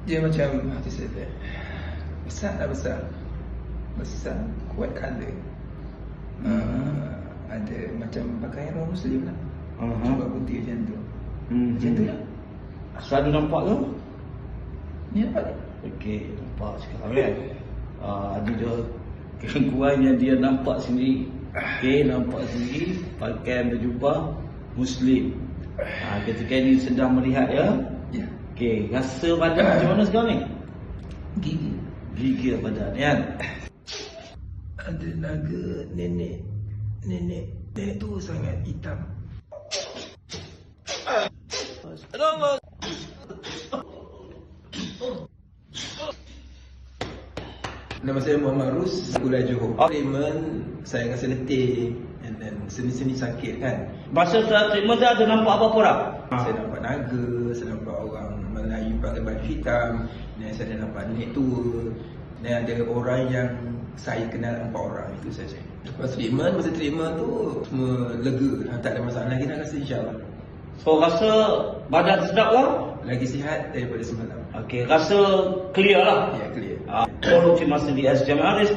Dia macam hati saya tu. Besar tak besar? Besar, kuat colour. Ada macam pakaian orang Muslim lah. Cuba putih macam tu. Macam tu lah. Selalu nampak ke? Ni nampak tak? Okey, nampak sekarang kan. Ada je gangguan yang dia nampak sendiri. Okey, nampak sendiri pakaian berjubah Muslim. Ketika ini sedang melihat ya. Ya. Okey, rasa badan macam mana sekarang ni? Gigi. Gigil badan kan. Ada naga nenek tu sangat hitam. Nama saya Muhammad Rus, sekolah Johor. Treatment saya rasa letih and then seni-seni sakit kan. Masa treatment ada nampak apa-apa tak? Saya nampak naga, saya nampak orang Melayu pakai baju hitam, dan saya nampak nenek tua, dan ada orang yang saya kenal 4 orang, itu saja. Lepas treatment, masa treatment tu semua lega, tak ada masalah lagi, nak rasa insyaAllah. So rasa badan sedap lah? Lagi sihat daripada semalam. Okey, rasa clear lah? Ya, clear. Tolong terima kasih di SJM Aris.